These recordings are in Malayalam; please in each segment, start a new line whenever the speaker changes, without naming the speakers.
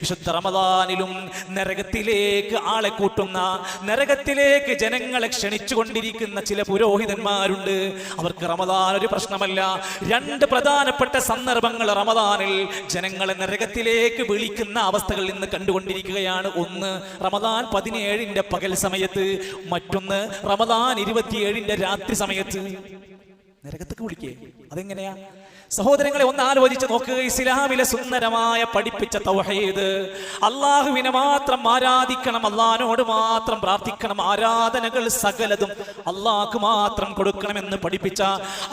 വിശുദ്ധ റമദാനിലും നരകത്തിലേക്ക് ആളെ കൂട്ടുന്ന, നരകത്തിലേക്ക് ജനങ്ങളെ ക്ഷണിച്ചുകൊണ്ടിരിക്കുന്ന ചില പുരോഹിതന്മാരുണ്ട്. അവർക്ക് റമദാൻ ഒരു പ്രശ്നമല്ല. രണ്ട് പ്രധാനപ്പെട്ട സന്ദർഭങ്ങൾ റമദാനിൽ ജനങ്ങളെ നരകത്തിലേക്ക് വിളിക്കുന്ന അവസ്ഥകൾ ഇന്ന് കണ്ടുകൊണ്ടിരിക്കുകയാണ്. ഒന്ന് റമദാൻ 17 പകൽ സമയത്ത്, മറ്റൊന്ന് റമദാൻ 27 രാത്രി സമയത്ത് നരകത്തേക്ക് വിളിക്കേ. അതെങ്ങനെയാ സഹോദരങ്ങളെ? ഒന്ന് ആലോചിച്ച് നോക്കുക. ഇസ്ലാമിലെ സുന്ദരമായ പഠിപ്പിച്ച തൗഹീദ്, അള്ളാഹുവിനെ മാത്രം ആരാധിക്കണം, അള്ളാഹിനോട് മാത്രം പ്രാർത്ഥിക്കണം, ആരാധനകൾ സകലതും അള്ളാഹ്ക്ക് മാത്രം കൊടുക്കണമെന്ന് പഠിപ്പിച്ച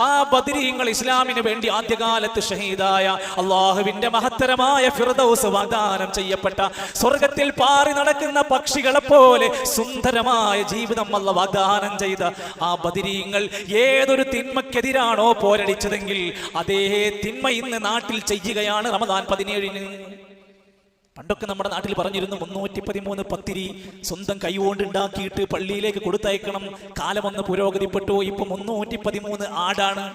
ആ ബദരീങ്ങൾ, ഇസ്ലാമിന് വേണ്ടി ആദ്യകാലത്ത് ഷഹീദായ, അള്ളാഹുവിന്റെ മഹത്തരമായ ഫിർദൗസ് വാഗ്ദാനം ചെയ്യപ്പെട്ട, സ്വർഗത്തിൽ പാറി നടക്കുന്ന പക്ഷികളെ പോലെ സുന്ദരമായ ജീവിതം അല്ലാഹ് വാഗ്ദാനം ചെയ്ത ആ ബദരീങ്ങൾ ഏതൊരു തിന്മക്കെതിരാണോ പോരടിച്ചതെങ്കിൽ അതേ തിന്മ ഇന്ന് നാട്ടിൽ ചെയ്യുകയാണ്. റമദാൻ 17 പണ്ടൊക്കെ നമ്മുടെ നാട്ടിൽ പറഞ്ഞിരുന്നു 313 പത്തിരി സ്വന്തം കൈകൊണ്ട് ഉണ്ടാക്കിയിട്ട് പള്ളിയിലേക്ക് കൊടുത്തയക്കണം. കാലമൊന്ന് പുരോഗതിപ്പെട്ടു. ഇപ്പൊ 313 ആടാണ്.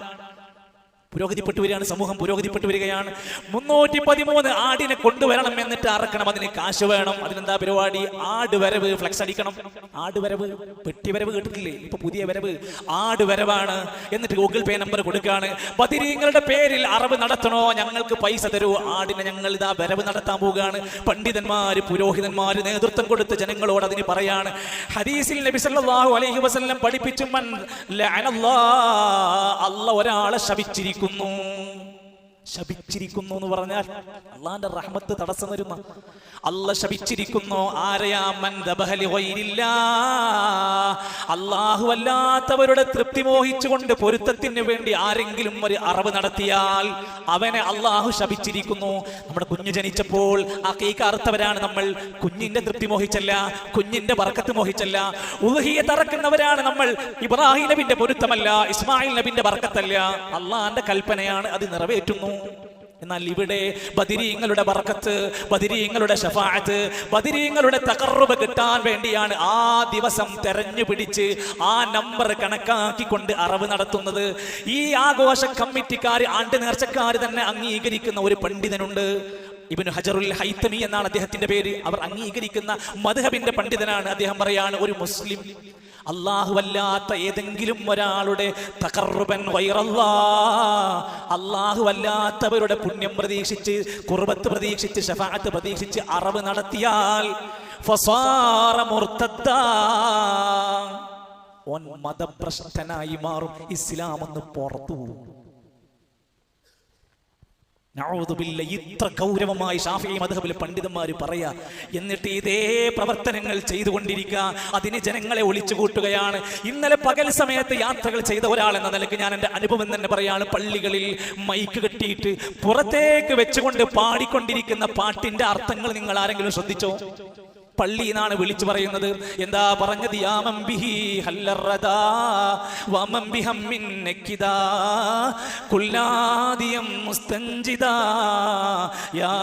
പുരോഗതിപ്പെട്ടു വരികയാണ്, സമൂഹം പുരോഗതിപ്പെട്ടു വരികയാണ്. 313 ആടിനെ കൊണ്ടുവരണം, എന്നിട്ട് അറക്കണം, അതിന് കാശ് വേണം. അതിനെന്താ പരിപാടി? ആട് വരവ് ഫ്ലെക്സ് അടിക്കണം. ആട് വരവ്, പെട്ടി വരവ് കേട്ടിട്ടില്ലേ? ഇപ്പൊ പുതിയ വരവ് ആട് വരവാണ്. എന്നിട്ട് ഗൂഗിൾ പേ നമ്പർ കൊടുക്കാണ്. ബദരീങ്ങളുടെ പേരിൽ അറവ് നടത്തണോ, ഞങ്ങൾക്ക് പൈസ തരൂ, ആടിനെ ഞങ്ങൾ ഇതാ വരവ് നടത്താൻ പോവുകയാണ്. പണ്ഡിതന്മാര്, പുരോഹിതന്മാര് നേതൃത്വം കൊടുത്ത് ജനങ്ങളോട് അതിന് പറയാണ്. ഹദീസിൽ നബി സല്ലല്ലാഹു അലൈഹി വസല്ലം പഠിപ്പിച്ചു, മൻ ലഅനല്ലാഹ്, അല്ലാഹ് ഒരാളെ ശപിച്ചിരിക്കുന്നു. ശപിച്ചിരിക്കുന്നു എന്ന് പറഞ്ഞാൽ അള്ളാന്റെ റഹ്മത്ത് തടസ്സം വരുന്ന, അല്ലാഹ് ശപിച്ചിരിക്കുന്നു. ആരെയാ? മൻ ദബഹ ലിഗൈരില്ലാഹ്, അല്ലാഹു അല്ലാത്തവരുടെ തൃപ്തി മോഹിച്ചുകൊണ്ട് പൊരുത്തത്തിന് വേണ്ടി ആരെങ്കിലും ഒരു അറവ് നടത്തിയാൽ അവനെ അല്ലാഹു ശപിച്ചിരിക്കുന്നു. നമ്മുടെ കുഞ്ഞ് ജനിച്ചപ്പോൾ അഖീഖ അറുത്തവരാണ് നമ്മൾ. കുഞ്ഞിന്റെ തൃപ്തി മോഹിച്ചല്ല, കുഞ്ഞിന്റെ ബർക്കത്ത് മോഹിച്ചല്ല. ഉദ്ഹിയ്യത്ത് അറക്കുന്നവരാണ് നമ്മൾ. ഇബ്രാഹിം നബിന്റെ പൊരുത്തമല്ല, ഇസ്മായിൽ നബിന്റെ ബർക്കത്തല്ല, അള്ളാന്റെ കൽപ്പനയാണ്, അത് നിറവേറ്റുന്നു. എന്നാൽ ഇവിടെ ബദരീങ്ങളുടെ ബർക്കത്ത്, ബദരീങ്ങളുടെ ശഫാഅത്ത്, ബദരീങ്ങളുടെ തഖർറുബ് കിട്ടാൻ വേണ്ടിയാണ് ആ ദിവസം തെരഞ്ഞു പിടിച്ച് ആ നമ്പർ കണക്കാക്കിക്കൊണ്ട് അറവ് നടത്തുന്നത്. ഈ ആഘോഷ കമ്മിറ്റിക്കാർ, ആണ്ട് നേർച്ചക്കാർ തന്നെ അംഗീകരിക്കുന്ന ഒരു പണ്ഡിതനുണ്ട്. ഇബ്നു ഹജറുൽ ഹൈതമി എന്നാണ് അദ്ദേഹത്തിന്റെ പേര്. അവർ അംഗീകരിക്കുന്ന മദ്ഹബിന്റെ പണ്ഡിതനാണ്. അദ്ദേഹം പറയാണ്, ഒരു മുസ്ലിം അല്ലാഹു അല്ലാത്ത ഏതെങ്കിലും ഒരാളുടെ തഖർറുബൻ ഗൈറല്ലാഹ്, അല്ലാഹു അല്ലാത്തവരുടെ പുണ്യം പ്രതീക്ഷിച്ച്, ഖുർബത്ത് പ്രതീക്ഷിച്ച്, ശഫാഅത്ത് പ്രതീക്ഷിച്ച് അറവ് നടത്തിയാൽ ഫസാറ മുർത്തദ്ദാ, ഓൻ മതഭ്രഷ്ടനായി മാറും, ഇസ്ലാം ഒന്ന് പുറത്തു പോകും. ഇത്ര ഗൗരവമായി ഷാഫിഈ മദ്ഹബിലെ പണ്ഡിതന്മാര് പറയാ. എന്നിട്ട് ഇതേ പ്രവർത്തനങ്ങൾ ചെയ്തുകൊണ്ടിരിക്കുക, അതിന് ജനങ്ങളെ ഒളിച്ചു കൂട്ടുകയാണ്. ഇന്നലെ പകൽ സമയത്ത് യാത്രകൾ ചെയ്ത ഒരാൾ എന്ന നിലയ്ക്ക് ഞാൻ എൻ്റെ അനുഭവം തന്നെ പറയാണ്. പള്ളികളിൽ മൈക്ക് കെട്ടിയിട്ട് പുറത്തേക്ക് വെച്ചുകൊണ്ട് പാടിക്കൊണ്ടിരിക്കുന്ന പാട്ടിന്റെ അർത്ഥങ്ങൾ നിങ്ങൾ ആരെങ്കിലും ശ്രദ്ധിച്ചോ? പള്ളി എന്നാണ് വിളിച്ചു പറയുന്നത്. എന്താ പറഞ്ഞത്? യാമൻ ബിഹി ഹല്ലറദാ വമൻ ബിഹമ്മിൻ നക്കിദാ കുല്ലാദിയം മുസ്തൻജിദാ യാ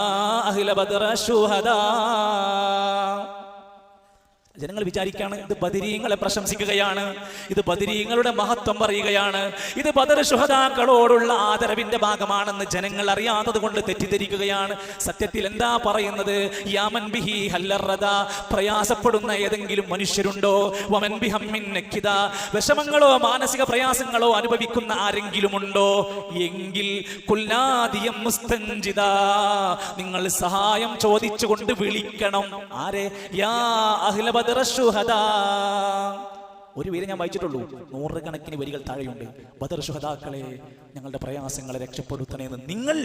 അഹ്ല ബദറ ശുഹദാ. ജനങ്ങൾ വിചാരിക്കുകയാണ് ഇത് ബദരീങ്ങളെ പ്രശംസിക്കുകയാണ്, ഇത് ബദരീങ്ങളുടെ മഹത്വം പറയുകയാണ്, ഇത് ബദർ ശുഹദാക്കളോടുള്ള ആദരവിന്റെ ഭാഗമാണെന്ന് ജനങ്ങൾ അറിയാത്തത് കൊണ്ട് തെറ്റിദ്ധരിക്കുകയാണ്. സത്യത്തിൽ എന്താ പറയുന്നത്? യാമൻ ബിഹി ഹല്ലറദാ, പ്രയാസപ്പെടുന്ന ഏതെങ്കിലും മനുഷ്യരുണ്ടോ? വമൻ ബിഹമ്മിൻ നക്കിദാ, വിഷമങ്ങളോ മാനസിക പ്രയാസങ്ങളോ അനുഭവിക്കുന്ന ആരെങ്കിലും ഉണ്ടോ? എങ്കിൽ കുല്ലാദിയം മുസ്തൻജിദാ, നിങ്ങൾ സഹായം ചോദിച്ചുകൊണ്ട് വിളിക്കണം. ആരെ? യാ അഹ്ല ബദർ ശുഹദാ. ഒരു പേര് ഞാൻ വായിച്ചിട്ടുള്ളൂ, 100 കണക്കിന് വരികൾ താഴെയുണ്ട്. ബദർ ശുഹദാക്കളെ, ഞങ്ങളുടെ പ്രയാസങ്ങളെ രക്ഷപ്പെടുത്തണേന്ന് നിങ്ങൾ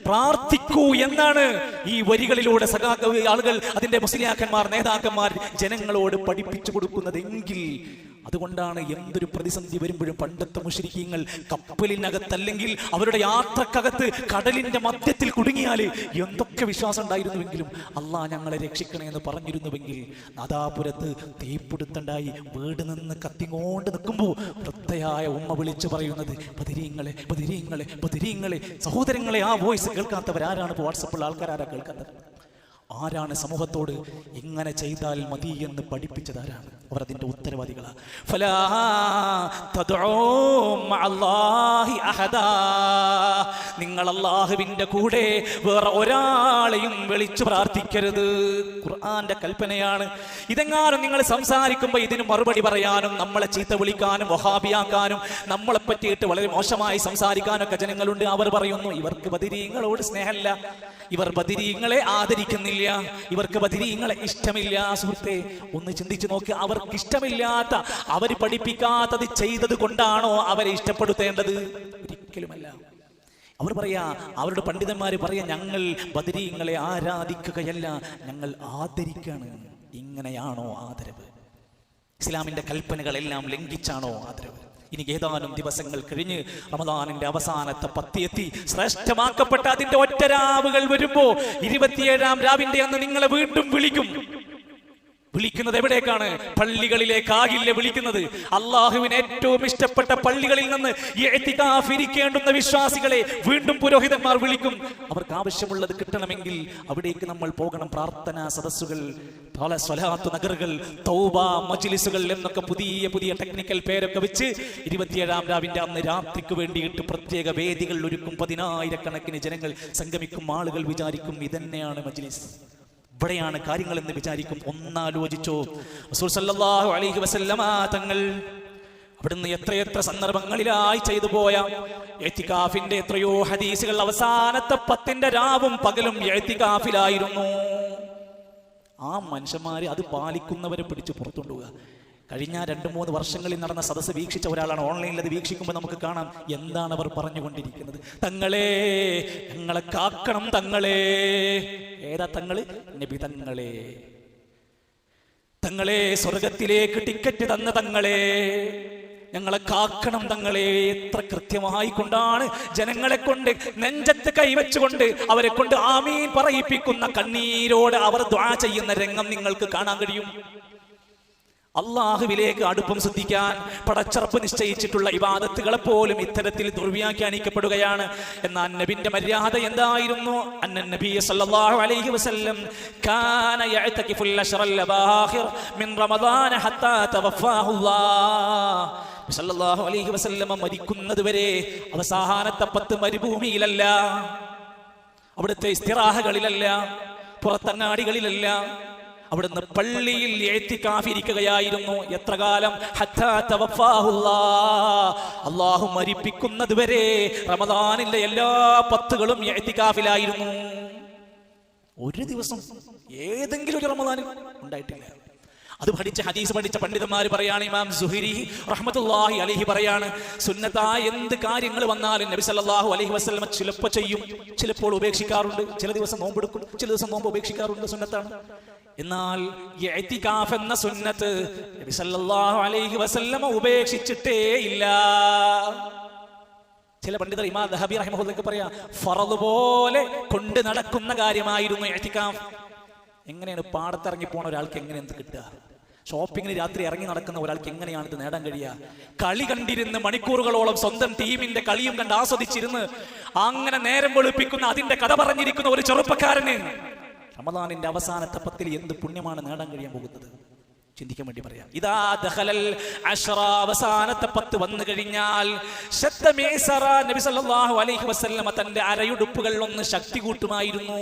പ്രാർത്ഥിക്കൂ എന്നാണ് ഈ വരികളിലൂടെ ആളുകൾ, അതിന്റെ മുസ്ലിയാക്കന്മാർ, നേതാക്കന്മാർ ജനങ്ങളോട് പഠിപ്പിച്ചു കൊടുക്കുന്നതെങ്കിൽ. അതുകൊണ്ടാണ് എന്തൊരു പ്രതിസന്ധി വരുമ്പോഴും പണ്ടത്തെ മുശ്രിക്കീങ്ങൾ കപ്പലിനകത്തല്ലെങ്കിൽ അവരുടെ യാത്രക്കകത്ത് കടലിന്റെ മധ്യത്തിൽ കുടുങ്ങിയാൽ എന്തൊക്കെ വിശ്വാസം ഉണ്ടായിരുന്നുവെങ്കിലും അള്ളാഹ് ഞങ്ങളെ രക്ഷിക്കണേ എന്ന് പറഞ്ഞിരുന്നുവെങ്കിൽ, നാദാപുരത്ത് തീപിടുത്തണ്ടായി വീട് നിന്ന് കത്തിങ്ങോണ്ട് നിൽക്കുമ്പോൾ വൃദ്ധയായ ഉമ്മ വിളിച്ചു പറയുന്നത്, ബദരീങ്ങളെ ബദരീങ്ങളെ ബദരീങ്ങളെ. സഹോദരങ്ങളെ, ആ വോയിസ് കേൾക്കാത്തവരാരാണ്? വാട്സപ്പിൽ ആൾക്കാരാരാ കേൾക്കാത്തത്? ആരാണ് സമൂഹത്തോട് ഇങ്ങനെ ചെയ്താൽ മതി എന്ന് പഠിപ്പിച്ചതാരാണ്? അവർ അതിന്റെ ഉത്തരവാദികളാണ്. ഫലാ തദ്ഉ മഅല്ലാഹി അഹദാ, നിങ്ങൾ അല്ലാഹുവിന്റെ കൂടെ വേറെ ഒരാളെയും വിളിച്ചു പ്രാർത്ഥിക്കരുത്. ഖുർആന്റെ കൽപ്പനയാണ്. ഇതെങ്ങാനും നിങ്ങൾ സംസാരിക്കുമ്പോൾ ഇതിന് മറുപടി പറയാനും നമ്മളെ ചീത്ത വിളിക്കാനും വഹാബിയാക്കാനും നമ്മളെ പറ്റിയിട്ട് വളരെ മോശമായി സംസാരിക്കാനൊക്കെ ജനങ്ങളുണ്ട്. അവർ പറയുന്നു ഇവർക്ക് ബദരീങ്ങളോട് സ്നേഹമില്ല, ഇവർ ബദരീങ്ങളെ ആദരിക്കുന്നില്ല, ഇവർക്ക് ബദരീങ്ങളെ ഇഷ്ടമില്ല. സുഹൃത്തെ, ഒന്ന് ചിന്തിച്ചു നോക്ക്. അവർക്ക് ഇഷ്ടമില്ലാത്ത, അവർ പഠിപ്പിക്കാത്തത് ചെയ്തത് കൊണ്ടാണോ അവരെ ഇഷ്ടപ്പെടുത്തേണ്ടത്? ഒരിക്കലുമല്ല. അവർ പറയാ, അവരുടെ പണ്ഡിതന്മാര് പറയാ, ഞങ്ങൾ ബദരീങ്ങളെ ആരാധിക്കുകയല്ല, ഞങ്ങൾ ആദരിക്കാണ്. ഇങ്ങനെയാണോ ആദരവ്? ഇസ്ലാമിന്റെ കൽപ്പനകളെല്ലാം ലംഘിച്ചാണോ ആദരവ്? ഇനി ഏതാനും ദിവസങ്ങൾ കഴിഞ്ഞ് റമദാനിന്റെ അവസാനത്തെ 10 എത്തി. ശ്രേഷ്ഠമാക്കപ്പെട്ട അതിന്റെ ഒറ്റ രാവുകൾ വരുമ്പോ 27ാം രാവിന്റെ അന്ന് നിങ്ങളെ വീണ്ടും വിളിക്കും. വിളിക്കുന്നത് എവിടേക്കാണ്? പള്ളികളിലേക്കാകില്ല വിളിക്കുന്നത്. അള്ളാഹുവിന് ഏറ്റവും ഇഷ്ടപ്പെട്ട പള്ളികളിൽ നിന്ന് ഇഅ്തികാഫ് ഇരിക്കേണ്ടുന്ന വിശ്വാസികളെ വീണ്ടും പുരോഹിതന്മാർ വിളിക്കും. അവർക്ക് ആവശ്യമുള്ളത് കിട്ടണമെങ്കിൽ അവിടേക്ക് നമ്മൾ പോകണം. പ്രാർത്ഥനാ സദസ്സുകൾ, പല സ്വലാത്ത് നഗറുകൾ, തൗബ മജ്ലിസുകൾ എന്നൊക്കെ പുതിയ പുതിയ ടെക്നിക്കൽ പേരൊക്കെ വെച്ച് 27ാം രാവിന്റെ അന്ന് രാത്രിക്ക് വേണ്ടിയിട്ട് പ്രത്യേക വേദികൾ ഒരുക്കും. 10,000 ജനങ്ങൾ സംഗമിക്കും. ആളുകൾ വിചാരിക്കും ഇതന്നെയാണ് മജ്ലിസ്, ഇവിടെയാണ് കാര്യങ്ങൾ എന്ന് വിചാരിക്കും. ഒന്നാലോചിച്ചോ, റസൂൽ സല്ലല്ലാഹു അലൈഹി വസല്ലമ തങ്ങൾ അവിടുന്ന് എത്രയെത്ര സന്ദർഭങ്ങളിലായി ചെയ്തു പോയ ഇഅ്തികാഫിന്റെ എത്രയോ ഹദീസുകൾ അവസാനത്തെ 10ന്റെ രാവും പകലും ഇഅ്തികാഫിലായിരുന്നു. ആ മനുഷ്യന്മാര് അത് പാലിക്കുന്നവരെ പിടിച്ച് പുറത്തുകൊണ്ടുപോവുക. കഴിഞ്ഞ 2-3 വർഷങ്ങളിൽ നടന്ന സദസ്സ് വീക്ഷിച്ച ഒരാളാണ്. ഓൺലൈനിൽ അത് വീക്ഷിക്കുമ്പോൾ നമുക്ക് കാണാം എന്താണ് അവർ പറഞ്ഞുകൊണ്ടിരിക്കുന്നത്. തങ്ങളെ, ഞങ്ങളെ കാക്കണം തങ്ങളെ. ഏതാ തങ്ങള്? നബി തങ്ങളെ. തങ്ങളെ, സ്വർഗത്തിലേക്ക് ടിക്കറ്റ് തന്ന തങ്ങളെ, ഞങ്ങളെ കാക്കണം തങ്ങളെ. എത്ര കൃത്യമായി കൊണ്ടാണ് ജനങ്ങളെ കൊണ്ട് നെഞ്ചത്ത് കൈവച്ചുകൊണ്ട് അവരെ കൊണ്ട് ആമീൻ പറയിപ്പിക്കുന്ന, കണ്ണീരോട് അവർ ദുആ ചെയ്യുന്ന രംഗം നിങ്ങൾക്ക് കാണാൻ കഴിയും. അള്ളാഹുവിലേക്ക് അടുപ്പം ശ്രദ്ധിക്കാൻ പടച്ചറപ്പ് നിശ്ചയിച്ചിട്ടുള്ള ഇബാദത്തുകളെ പോലും ഇത്തരത്തിൽ ദുർവ്യാഖ്യാനിക്കപ്പെടുകയാണ്. എന്നാൽ നബിന്റെ മര്യാദ എന്തായിരുന്നു? അന്നൻ നബി സല്ലല്ലാഹു അലൈഹി വസല്ലം കാന യഅ്തകിഫുൽ അശ്റൽ അബാഖിർ മിൻ റമദാൻ ഹത്താ തവഫാഹുല്ലാഹ്. സല്ലല്ലാഹു അലൈഹി വസല്ലം മരിക്കുന്നത് വരെ അവസാനത്തെ 10 മരുഭൂമിയിലല്ല, അവിടുത്തെ ഇസ്തിറാഹകളിലല്ല, പുറത്തങ്ങാടികളിലല്ല, അവിടുന്ന് പള്ളിയിൽ ഇഅ്തികാഫ് ഇരിക്കുകയായിരുന്നു. എത്ര കാലം? ഹത്താ തവഫാഹുല്ലാഹ്. അല്ലാഹു മരിപ്പിക്കുന്നത് വരെ റമദാനിലെ എല്ലാ 10കളും ഇഅ്തികാഫിലായിരുന്നു. ഒരു ദിവസം ഏതെങ്കിലും ഒരു റമദാനിൽ ഉണ്ടായിട്ടില്ല. അത് ഹദീസ് പഠിച്ച പണ്ഡിതന്മാർ പറയാണ്, ഇമാം സുഹരി റഹ്മത്തുള്ളാഹി അലൈഹി പറയാണ്, സുന്നത്തായ എന്ത് കാര്യങ്ങൾ വന്നാലും നബി സല്ലല്ലാഹു അലൈഹി വസല്ലം ചിലപ്പോൾ ചെയ്യും, ചിലപ്പോൾ ഉപേക്ഷിക്കാറുണ്ട്. ചില ദിവസം നോമ്പെടുക്കും, ചില ദിവസം നോമ്പ് ഉപേക്ഷിക്കാറുണ്ട്. സുന്നത്താണ്. എന്നാൽ ഇഅ്തികാഫ് എന്ന സുന്നത്ത് നബി സല്ലല്ലാഹു അലൈഹി വസല്ലം ഉപേക്ഷിച്ചിട്ടേ ഇല്ല. ചില പണ്ഡിതർ, ഇമാം ദഹബി റഹിമഹുല്ലാഹി പറയാ, ഫറദ് പോലെ കൊണ്ട് നടക്കുന്ന കാര്യമായിരുന്നു ഇഅ്തികാഫ്. എങ്ങനെയാണ് പാടത്തിറങ്ങി പോണ ഒരാൾക്ക് എങ്ങനെ എന്ത് കിട്ടുക? ഷോപ്പിങ്ങിന് രാത്രി ഇറങ്ങി നടക്കുന്ന ഒരാൾക്ക് എങ്ങനെയാണ് ഇത് നേടാൻ കഴിയുക? കളി കണ്ടിരുന്ന് മണിക്കൂറുകളോളം സ്വന്തം ടീമിന്റെ കളിയും കണ്ട് ആസ്വദിച്ചിരുന്ന് അങ്ങനെ നേരം വെളുപ്പിക്കുന്ന, അതിന്റെ കഥ പറഞ്ഞിരിക്കുന്ന ഒരു ചെറുപ്പക്കാരന് റമദാനിന്റെ അവസാനത്തെ 10ൽ എന്ത് പുണ്യമാണ് നേടാൻ കഴിയാൻ പോകുന്നത്? ചിന്തിക്കാൻ വേണ്ടി പറയാം. ഇതാ ദഖലൽ അശ്റ, അവസാനത്തെ 10 വന്നു കഴിഞ്ഞാൽ നബി സല്ലല്ലാഹു അലൈഹി വസല്ലം തന്റെ അരയുടുപ്പുകൾ ഒന്ന് ശക്തി കൂട്ടുമായിരുന്നു.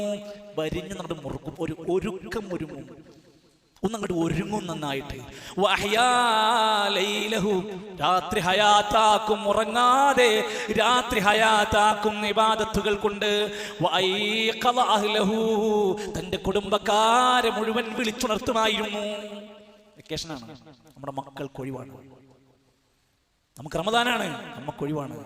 വരിഞ്ഞു നടു മുറുക്കും, ഒരു ഒരുക്കം ഒരുങ്ങും, ഒന്നങ്ങോട്ട് ഒരുങ്ങും നന്നായിട്ട്. രാത്രി ഹയാത്താക്കും, ഉറങ്ങാതെ രാത്രി ഹയാത്താക്കും ഇബാദത്തുകൾ കൊണ്ട്. തന്റെ കുടുംബക്കാരെ മുഴുവൻ വിളിച്ചുണർത്തുമായിരുന്നു. വെക്കേഷനാണ്, നമ്മുടെ മക്കൾക്ക് ഒഴിവാണ്, നമുക്ക് റമദാനാണ്, നമുക്ക് ഒഴിവാണ്.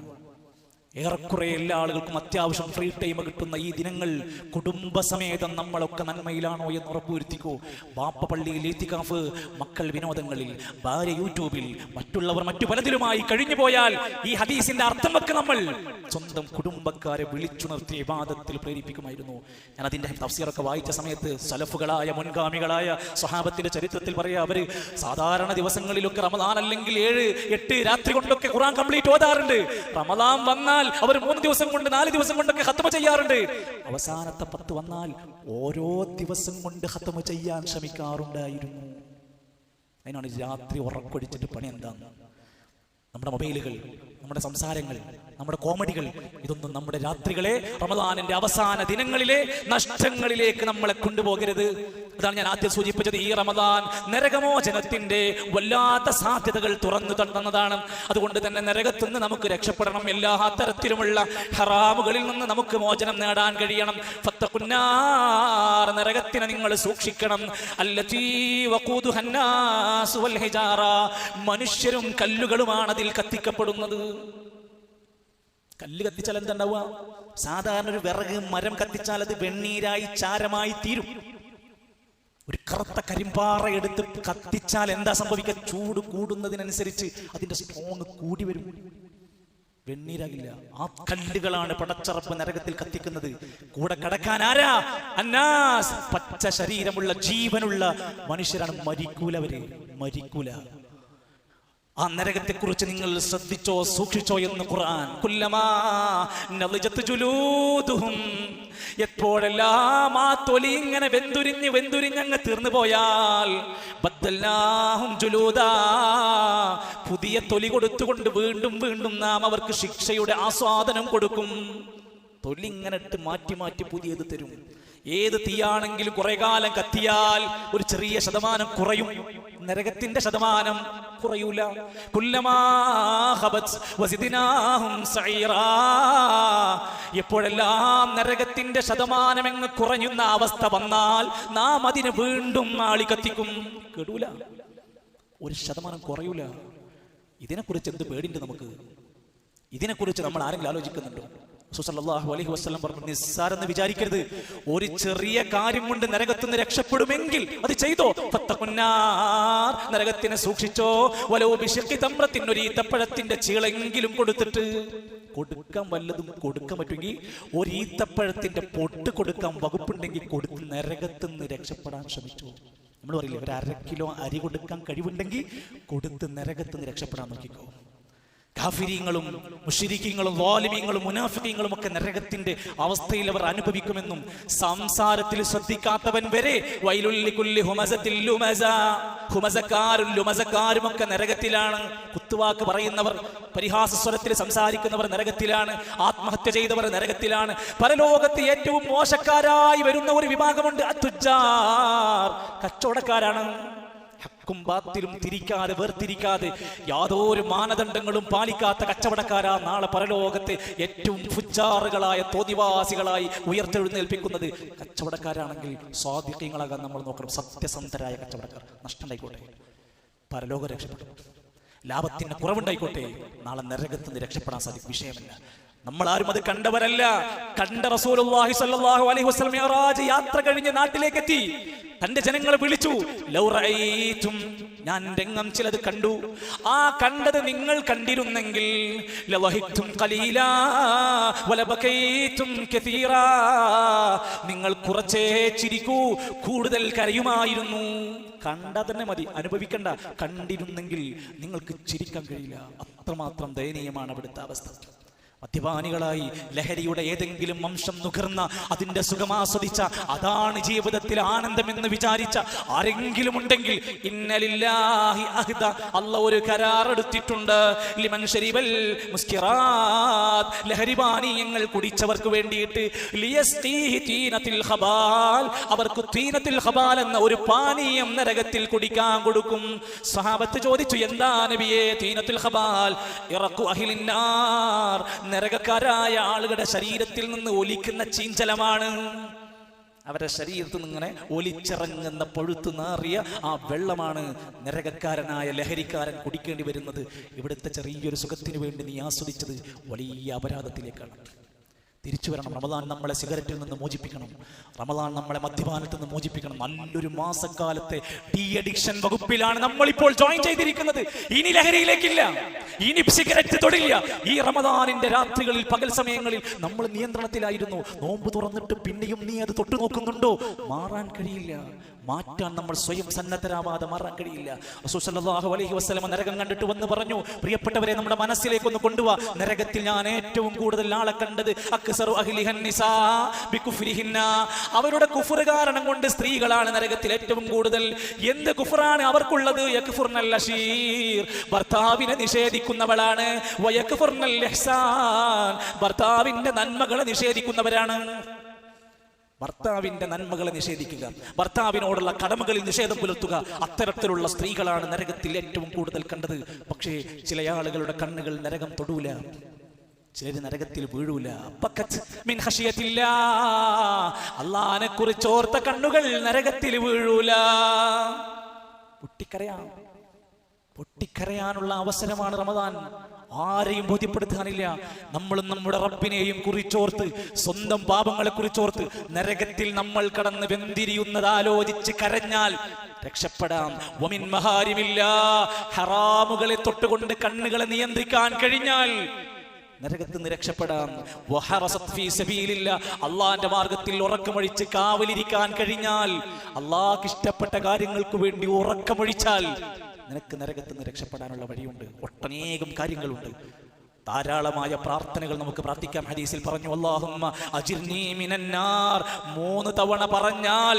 ഏറെക്കുറെ എല്ലാ ആളുകൾക്കും അത്യാവശ്യം ഫ്രീ ടൈം കിട്ടുന്ന ഈ ദിനങ്ങൾ കുടുംബസമേതം നമ്മളൊക്കെ നന്മയിലാണോ എന്ന് ഉറപ്പുവരുത്തിക്കോ. ബാപ്പ പള്ളിയിൽ ഇഅ്തികാഫ്, മക്കൾ വിനോദങ്ങളിൽ, ഭാര്യ യൂട്യൂബിൽ, മറ്റുള്ളവർ മറ്റു പലതിലുമായി കഴിഞ്ഞു പോയാൽ ഈ ഹദീസിന്റെ അർത്ഥം വെക്ക് നമ്മൾ സ്വന്തം കുടുംബക്കാരെ വിളിച്ചുണർത്തി ഇബാദത്തിൽ പ്രേരിപ്പിക്കുമായിരുന്നു. ഞാൻ അതിന്റെ തഫ്സീറൊക്കെ വായിച്ച സമയത്ത് സലഫുകളായ മുൻഗാമികളായ സ്വഹാബത്തിന്റെ ചരിത്രത്തിൽ പറയാ, അവര് സാധാരണ ദിവസങ്ങളിലൊക്കെ റമദാൻ അല്ലെങ്കിൽ 7-8 രാത്രി കൊണ്ടൊക്കെ ഖുർആൻ കംപ്ലീറ്റ് ഓതാറുണ്ട്. റമദാൻ വന്നാൽ വന്നാൽ അവർ 3 ദിവസം കൊണ്ട് 4 ദിവസം കൊണ്ടൊക്കെ ഖത്മ ചെയ്യാറുണ്ട്. അവസാനത്തെ 10 വന്നാൽ ഓരോ ദിവസം കൊണ്ട് ഖത്മ ചെയ്യാൻ ശ്രമിക്കാറുണ്ടായിരുന്നു. അതിനാണ് രാത്രി ഉറക്കൊഴിച്ചിട്ട് പണി എന്താണ്? നമ്മുടെ മൊബൈലുകൾ, നമ്മുടെ സംസാരങ്ങൾ, നമ്മുടെ കോമഡികൾ, ഇതൊന്നും നമ്മുടെ രാത്രികളെ റമദാനിന്റെ അവസാന ദിനങ്ങളിലെ നഷ്ടങ്ങളിലേക്ക് നമ്മളെ കൊണ്ടുപോകരുത്. അതാണ് ഞാൻ ആദ്യം സൂചിപ്പിച്ചത്. ഈ റമദാൻ നരകമോചനത്തിന്റെ വല്ലാത്ത സാധ്യതകൾ തുറന്നു തന്നതാണ്. അതുകൊണ്ട് തന്നെ നരകത്തിൽ നിന്ന് നമുക്ക് രക്ഷപ്പെടണം. എല്ലാ തരത്തിലുമുള്ള ഹറാമുകളിൽ നിന്ന് നമുക്ക് മോചനം നേടാൻ കഴിയണം. ഫത്തഖുന്നാർ, നരകത്തിനെ നിങ്ങൾ സൂക്ഷിക്കണം. അല്ലതീ വഖൂദുഹന്നാസ് വൽ ഹിജാറ, മനുഷ്യരും കല്ലുകളുമാണ് അതിൽ കത്തിക്കപ്പെടുന്നത്. കല്ല് കത്തിച്ചാൽ എന്താണ്ടാവുക? സാധാരണ ഒരു വിറക് മരം കത്തിച്ചാൽ അത് വെണ്ണീരായി ചാരമായി തീരും. ഒരു കറുത്ത കരിമ്പാറ എടുത്ത് കത്തിച്ചാൽ എന്താ സംഭവിക്കുക? ചൂട് കൂടുന്നതിനനുസരിച്ച് അതിന്റെ സ്ട്രോങ് കൂടി വരും, വെണ്ണീരാകില്ല. ആ കല്ലുകളാണ് പടച്ചറപ്പ് നരകത്തിൽ കത്തിക്കുന്നത്. കൂടെ കടക്കാൻ ആരാ? അന്നാസ്, പച്ച ശരീരമുള്ള ജീവനുള്ള മനുഷ്യരാണ്. മരിക്കൂലവര്, മരിക്കൂല. ആ നരകത്തെ കുറിച്ച് നിങ്ങൾ ശ്രദ്ധിച്ചോ, സൂക്ഷിച്ചോ എന്ന് ഖുർആൻ. കുല്ലമാ നളിജത് ജുലൂദുഹും, എപ്പോഴെല്ലാം ആ തൊലി ഇങ്ങനെ വെന്തുരിഞ്ഞങ്ങ് തീർന്നു പോയാൽ ബദ്ദൽനാഹും ജുലൂദാ, പുതിയ തൊലി കൊടുത്തുകൊണ്ട് വീണ്ടും വീണ്ടും നാം അവർക്ക് ശിക്ഷയുടെ ആസ്വാദനം കൊടുക്കും. തൊലി ഇങ്ങനെ ഇട്ട് മാറ്റി മാറ്റി പുതിയത് തരും. ഏത് തീയാണെങ്കിലും കുറെ കാലം കത്തിയാൽ ഒരു ചെറിയ ശതമാനം കുറയും, നരകത്തിന്റെ ശതമാനം കുറയൂല. കുല്ലമാ ഖബത് വസിദ്നാഹും സഈറാ, എപ്പോഴെല്ലാം നരകത്തിന്റെ ശതമാനം അങ്ങ് കുറയുന്ന അവസ്ഥ വന്നാൽ നാം അതിനെ വീണ്ടും ആളി കത്തിക്കും. കേടൂല, ഒരു ശതമാനം കുറയൂല. ഇതിനെക്കുറിച്ച് എന്ത് പേടിണ്ട് നമുക്ക്? ഇതിനെക്കുറിച്ച് നമ്മൾ ആരെങ്കിലും ആലോചിക്കുന്നുണ്ടോ? സല്ലല്ലാഹു അലൈഹി വസല്ലം പറഞ്ഞു, നിസ്സാരെന്ന് വിചാരിക്കരുത്. ഒരു ചെറിയ കാര്യം കൊണ്ട് നരകത്തിൽ നിന്ന് രക്ഷപ്പെടുമെങ്കിൽ അത് ചെയ്തോ. ഫത്തഖുന്നാർ, നരകത്തിനെ സൂക്ഷിച്ചോ. വലൗ ബിശഖി തംറത്തിൻ, ഒരു ഈത്തപ്പഴത്തിന്റെ ചീളെങ്കിലും കൊടുത്തിട്ട്, കൊടുക്കാൻ വല്ലതും കൊടുക്കാൻ പറ്റുമെങ്കിൽ ഒരു ഈത്തപ്പഴത്തിന്റെ പൊട്ട് കൊടുക്കാൻ വകുപ്പുണ്ടെങ്കിൽ കൊടുത്ത് നരകത്തിൽ നിന്ന് രക്ഷപ്പെടാൻ ശ്രമിച്ചു. നമ്മൾ പറയില്ലേ, ഒരു 1/2 കിലോ അരി കൊടുക്കാൻ കഴിവുണ്ടെങ്കിൽ കൊടുത്ത് നരകത്തിൽ നിന്ന് രക്ഷപ്പെടാൻ നോക്കിക്കോ. കാഫിരീങ്ങളും മുശ്രിക്കീങ്ങളും വാലിമീങ്ങളും മുനാഫിക്കീങ്ങളും ഒക്കെ നരകത്തിന്റെ അവസ്ഥയിൽ അവർ അനുഭവിക്കുമെന്നും സംസാരത്തിൽ ശ്രദ്ധിക്കാത്തവൻ വരെ വൈലുൽ ലികുല്ലി ഹുമസത്തിൽ ലുമസ, ഹുമസക്കാരും ലുമസക്കാരും ഒക്കെ നരകത്തിലാണ്. കുത്തുവാക്ക് പറയുന്നവർ, പരിഹാസസ്വരത്തിൽ സംസാരിക്കുന്നവർ നരകത്തിലാണ്. ആത്മഹത്യ ചെയ്തവർ നരകത്തിലാണ്. പരലോകത്ത് ഏറ്റവും മോശക്കാരായി വരുന്ന ഒരു വിഭാഗമുണ്ട്, അത്തുജാർ, കച്ചവടക്കാരാണ്. ഹക്കും ബാത്തിലും തിരിക്കാതെ, വേർതിരിക്കാതെ, യാതൊരു മാനദണ്ഡങ്ങളും പാലിക്കാത്ത കച്ചവടക്കാരാ നാളെ പരലോകത്തെ ഏറ്റവും ഫുജാറുകളായ തോന്നിവാസികളായി ഉയർത്തെഴുന്നേൽപ്പിക്കുന്നത്. കച്ചവടക്കാരാണെങ്കിൽ സ്വാദിഖ്യങ്ങളാകാൻ നമ്മൾ നോക്കണം. സത്യസന്ധരായ കച്ചവടക്കാർ. നഷ്ടം ഉണ്ടായിക്കോട്ടെ, പരലോകം രക്ഷപ്പെടും. ലാഭത്തിന് കുറവുണ്ടായിക്കോട്ടെ, നാളെ നരകത്തിൽ നിന്ന് രക്ഷപ്പെടാൻ സാധിക്കും. വിഷയമല്ല. നമ്മൾ ആരും അത് കണ്ടവരല്ല. കണ്ട റസൂലുള്ളാഹി സ്വല്ലല്ലാഹു അലൈഹി വസല്ലം മിഅ്റാജ് യാത്ര കഴിഞ്ഞ് നാട്ടിലേക്ക് എത്തി. തന്റെ ജനങ്ങളെ വിളിച്ചു, ലൗ റഅയ്തും, ഞാൻ രംഗം ചിലത് കണ്ടു. ആ കണ്ടത് നിങ്ങൾ കണ്ടിരുന്നെങ്കിൽ ലവഹിത്തും ഖലീലാ വലബകൈതും കസീറാ, നിങ്ങൾ കുറച്ചേ ചിരിക്കൂ, കൂടുതൽ കരയുമായിരുന്നു. കണ്ടാൽ തന്നെ മതി, അനുഭവിക്കണ്ട. കണ്ടിരുന്നെങ്കിൽ നിങ്ങൾക്ക് ചിരിക്കാൻ കഴിയില്ല. അത്രമാത്രം ദയനീയമാണ് അവിടുത്തെ അവസ്ഥ. മദ്യപാനികളായി ലഹരിയുടെ ഏതെങ്കിലും അംശം നുകർന്ന, അതിന്റെ സുഖമാസ്വദിച്ച, അതാണ് ജീവിതത്തിൽ ആനന്ദമെന്ന് വിചാരിച്ച ആരെങ്കിലും ഉണ്ടെങ്കിൽ, ഇന്നലില്ലാഹി അഹ്ദ, അല്ലാഹു ഒരു കരാർ എടുത്തിട്ടുണ്ട്. ലിമൻ ശരിബൽ മുസ്കിറാത്ത്, ലഹരിപാനീയങ്ങൾ കുടിച്ചവർക്ക് വേണ്ടിയിട്ട്, ലിയസ്തീഹി തീനത്തിൽ ഖബാൽ, അവർക്ക് തീനത്തിൽ ഖബാൽ എന്ന ഒരു പാനീയം നരകത്തിൽ കുടിക്കാൻ കൊടുക്കും. സ്വഹാബത്ത് ചോദിച്ചു, എന്താ നബിയേ തീനത്തുൽ ഖബാൽ? ഇറഖു അഹ്ലിന്നാർ, നരകക്കാരായ ആളുകളുടെ ശരീരത്തിൽ നിന്ന് ഒലിക്കുന്ന ചീഞ്ചലമാണ്. അവരുടെ ശരീരത്തിൽ നിന്ന് ഇങ്ങനെ ഒലിച്ചിറങ്ങുന്ന പഴുത്തു നാറിയ ആ വെള്ളമാണ് നരകക്കാരനായ ലഹരിക്കാരൻ കുടിക്കേണ്ടി വരുന്നത്. ഇവിടുത്തെ ചെറിയൊരു സുഖത്തിന് വേണ്ടി നീ ആസ്വദിച്ചത് വലിയ അപരാധത്തിലേക്കാണ്. തിരിച്ചു വരണം. റമദാൻ നമ്മളെ സിഗരറ്റിൽ നിന്ന് മോചിപ്പിക്കണം. റമദാൻ നമ്മളെ മദ്യപാനത്തിൽ നിന്ന് മോചിപ്പിക്കണം. നല്ലൊരു മാസക്കാലത്തെ ഡി അഡിക്ഷൻ വകുപ്പിലാണ് നമ്മളിപ്പോൾ ജോയിൻ ചെയ്തിരിക്കുന്നത്. ഇനി ലഹരിയിലേക്കില്ല, ഇനി സിഗരറ്റ് തൊടില്ല. ഈ റമദാനിന്റെ രാത്രികളിൽ, പകൽ സമയങ്ങളിൽ നമ്മൾ നിയന്ത്രണത്തിലായിരുന്നു. നോമ്പ് തുറന്നിട്ട് പിന്നെയും നീ അത് തൊട്ടു നോക്കുന്നുണ്ടോ? മാറാൻ കഴിയില്ല. മാറ്റാൻ നമ്മൾ സ്വയം സന്നദ്ധരാവാതെ മാറാൻ കഴിയില്ല. റസൂൽ സല്ലല്ലാഹു അലൈഹി വസല്ലം നരകം കണ്ടിട്ട് വന്ന് പറഞ്ഞു, പ്രിയപ്പെട്ടവരെ, നമ്മുടെ മനസ്സിലേക്ക് ഒന്ന് കൊണ്ടുവാ, നരകത്തിൽ ഞാൻ ഏറ്റവും കൂടുതൽ ആളെ കണ്ടത് അക്സറു അഹ്ലിഹൻ നിസാ ബികുഫ്രിഹിന്ന, അവരുടെ കുഫർ കാരണം കൊണ്ട് സ്ത്രീകളാണ് നരകത്തിൽ ഏറ്റവും കൂടുതൽ. എന്ത് കുഫറാണ് അവർക്കുള്ളത്? യക്ഫുർനൽ അശീർ, ഭർത്താവിനെ നിഷേധിക്കുന്നവളാണ്. വയക്ഫുർനൽ ഇഹ്സാൻ, ഭർത്താവിന്റെ നന്മകളെ നിഷേധിക്കുന്നവരാണ്. ഭർത്താവിന്റെ നന്മകളെ നിഷേധിക്കുക, ഭർത്താവിനോടുള്ള കടമകളിൽ നിഷേധം പുലർത്തുക, അത്തരത്തിലുള്ള സ്ത്രീകളാണ് നരകത്തിൽ ഏറ്റവും കൂടുതൽ കണ്ടത്. പക്ഷേ ചില ആളുകളുടെ കണ്ണുകൾ നരകം തൊടൂല, ചിലര് നരകത്തിൽ വീഴൂല. അല്ലാഹനെ കുറിച്ച് ഓർത്ത കണ്ണുകൾ നരകത്തിൽ വീഴൂല. പൊട്ടിക്കരയാനുള്ള അവസരമാണ് റമദാൻ. ആരെയും ബോധ്യപ്പെടുത്താനില്ല. നമ്മളും നമ്മുടെ റബ്ബിനെയും കുറിച്ചോർത്ത്, സ്വന്തം പാപങ്ങളെ കുറിച്ചോർത്ത് നരകത്തിൽ നമ്മൾ കടന്ന് വെന്തിരിയുന്നത് ആലോചിച്ച് കരഞ്ഞാൽ രക്ഷപ്പെടാം. വമിൻ മഹാരിമില്ല, ഹറാമുകളെ തൊട്ടുകൊണ്ട് കണ്ണുകളെ നിയന്ത്രിക്കാൻ കഴിഞ്ഞാൽ നരകത്തിൽ നിന്ന് രക്ഷപ്പെടാം. അള്ളാന്റെ മാർഗത്തിൽ ഉറക്കമൊഴിച്ച് കാവലിരിക്കാൻ കഴിഞ്ഞാൽ, അള്ളാഹ്ക്ക് ഇഷ്ടപ്പെട്ട കാര്യങ്ങൾക്ക് വേണ്ടി ഉറക്കമൊഴിച്ചാൽ നിനക്ക് നരകത്തിൽ നിന്ന് രക്ഷപ്പെടാനുള്ള വഴിയുണ്ട്. ഒട്ടനേകം കാര്യങ്ങളുണ്ട്. ധാരാളമായ പ്രാർത്ഥനകൾ നമുക്ക് പ്രാർത്ഥിക്കാം. ഹദീസിൽ പറഞ്ഞു, അല്ലാഹുമ്മ അജിർനി മിനന്നാർ, 3 തവണ പറഞ്ഞാൽ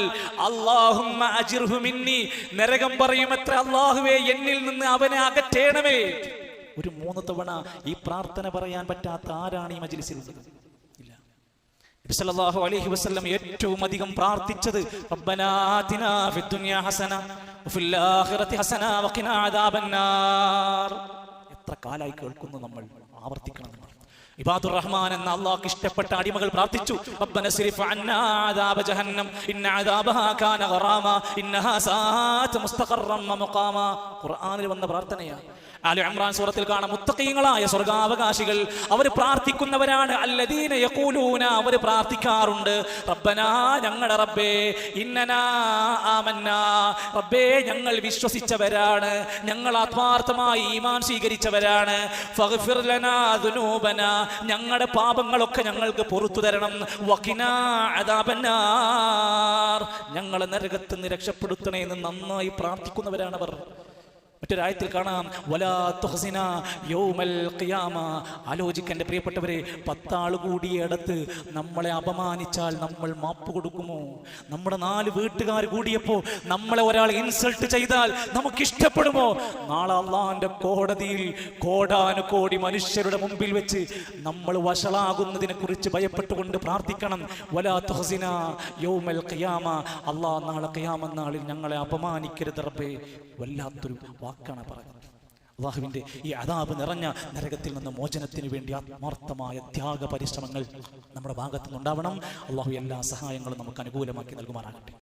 അല്ലാഹുമ്മ അജിർഹു മിന്നി, നരകം പറയുമത്ര, അല്ലാഹുവേ എന്നിൽ നിന്ന് അവനെ അകറ്റേണമേ. ഒരു 3 തവണ ഈ പ്രാർത്ഥന പറയാൻ പറ്റാത്ത ആരാണ് ഈ മജ്ലിസിൽ? ഇല്ല. നബി സല്ലല്ലാഹു അലൈഹി വസല്ലം ഏറ്റവും അധികം പ്രാർത്ഥിച്ചത് റബ്ബനാ ആതിനാ ഫിദ്ദുനിയാ ഹസന വഫിൽ ആഖിറതി ഹസന വഖിനാ അദാബന്നാർ. എത്ര കാലായി കേൾക്കുന്നു നമ്മൾ, ആവർത്തിക്കണം നമ്മൾ. ഇബാദുർ റഹ്മാൻ എന്ന അല്ലാഹ്ക്ക് ഇഷ്ടപ്പെട്ട അടിമകൾ പ്രാർത്ഥിച്ചു, റബ്ബന സ്രിഫ് അന്നാ അദാബ ജഹന്നം ഇന്ന അദാബഹാ കാന ഗറാമ ഇന്നഹാ സാഅത് മുസ്തഖറൻ വമുഖാമ. ഖുർആനിൽ വന്ന പ്രാർത്ഥനയാണ്. ആലി ഇംറാൻ സൂറത്തിൽ കാണാം, മുത്തഖീങ്ങളായ സ്വർഗ്ഗാവകാശികൾ അവർ പ്രാർത്ഥിക്കുന്നവരാണ്. അല്ലദീന യഖൂലൂന, അവർ പ്രാർത്ഥിക്കാറുണ്ട്, റബ്ബനാ, ഞങ്ങളുടെ റബ്ബേ, ഇന്നനാ ആമന്നാ, റബ്ബേ ഞങ്ങൾ വിശ്വസിച്ചവരാണ്, ഞങ്ങൾ ആത്മാർത്ഥമായി ഈമാൻ സ്വീകരിച്ചവരാണ്, ഫഗ്ഫിർ ലനാ ദുനൂബനാ, ഞങ്ങളുടെ പാപങ്ങളൊക്കെ ഞങ്ങൾക്ക് പുറത്തു തരണം, വഖിനാ അദാബന്നാർ, ഞങ്ങളെ നരകത്തിൽ നിന്ന് രക്ഷപ്പെടുത്തണേ എന്ന് നന്നായി പ്രാർത്ഥിക്കുന്നവരാണ് അവർ. മറ്റൊരായത്തിൽ കാണാം, വലാ തുഹ്സിന യൗമൽ ഖിയാമ. ആലോചിക്കന്റെ പ്രിയപ്പെട്ടവരെ, 10 ആൾ കൂടിയടത്ത് നമ്മളെ അപമാനിച്ചാൽ നമ്മൾ മാപ്പ് കൊടുക്കുമോ? നമ്മുടെ 4 വീട്ടുകാർ കൂടിയപ്പോൾ നമ്മളെ ഒരാൾ ഇൻസൾട്ട് ചെയ്താൽ നമുക്ക് ഇഷ്ടപ്പെടുമോ? നാളെ അള്ളാന്റെ കോടതിയിൽ കോടാനുകോടി മനുഷ്യരുടെ മുമ്പിൽ വെച്ച് നമ്മൾ വഷളാകുന്നതിനെ കുറിച്ച് ഭയപ്പെട്ടുകൊണ്ട് പ്രാർത്ഥിക്കണം. വലാ തുഹ്സിന യൗമൽ ഖിയാമ, അള്ളാഹ് നാളെ ഖിയാമത്ത് നാളിൽ ഞങ്ങളെ അപമാനിക്കരുത് റബ്ബേ. വല്ലാത്തൊരു വാക്കാണ് പറഞ്ഞത്. അല്ലാഹുവിന്റെ ഈ അദാബ് നിറഞ്ഞ നരകത്തിൽ നിന്ന് മോചനത്തിന് വേണ്ടി ആത്മാർത്ഥമായ ത്യാഗ പരിശ്രമങ്ങൾ നമ്മുടെ ഭാഗത്തു നിന്നുണ്ടാവണം. അല്ലാഹു എല്ലാ സഹായങ്ങളും നമുക്ക് അനുകൂലമാക്കി നൽകുമാറാകട്ടെ.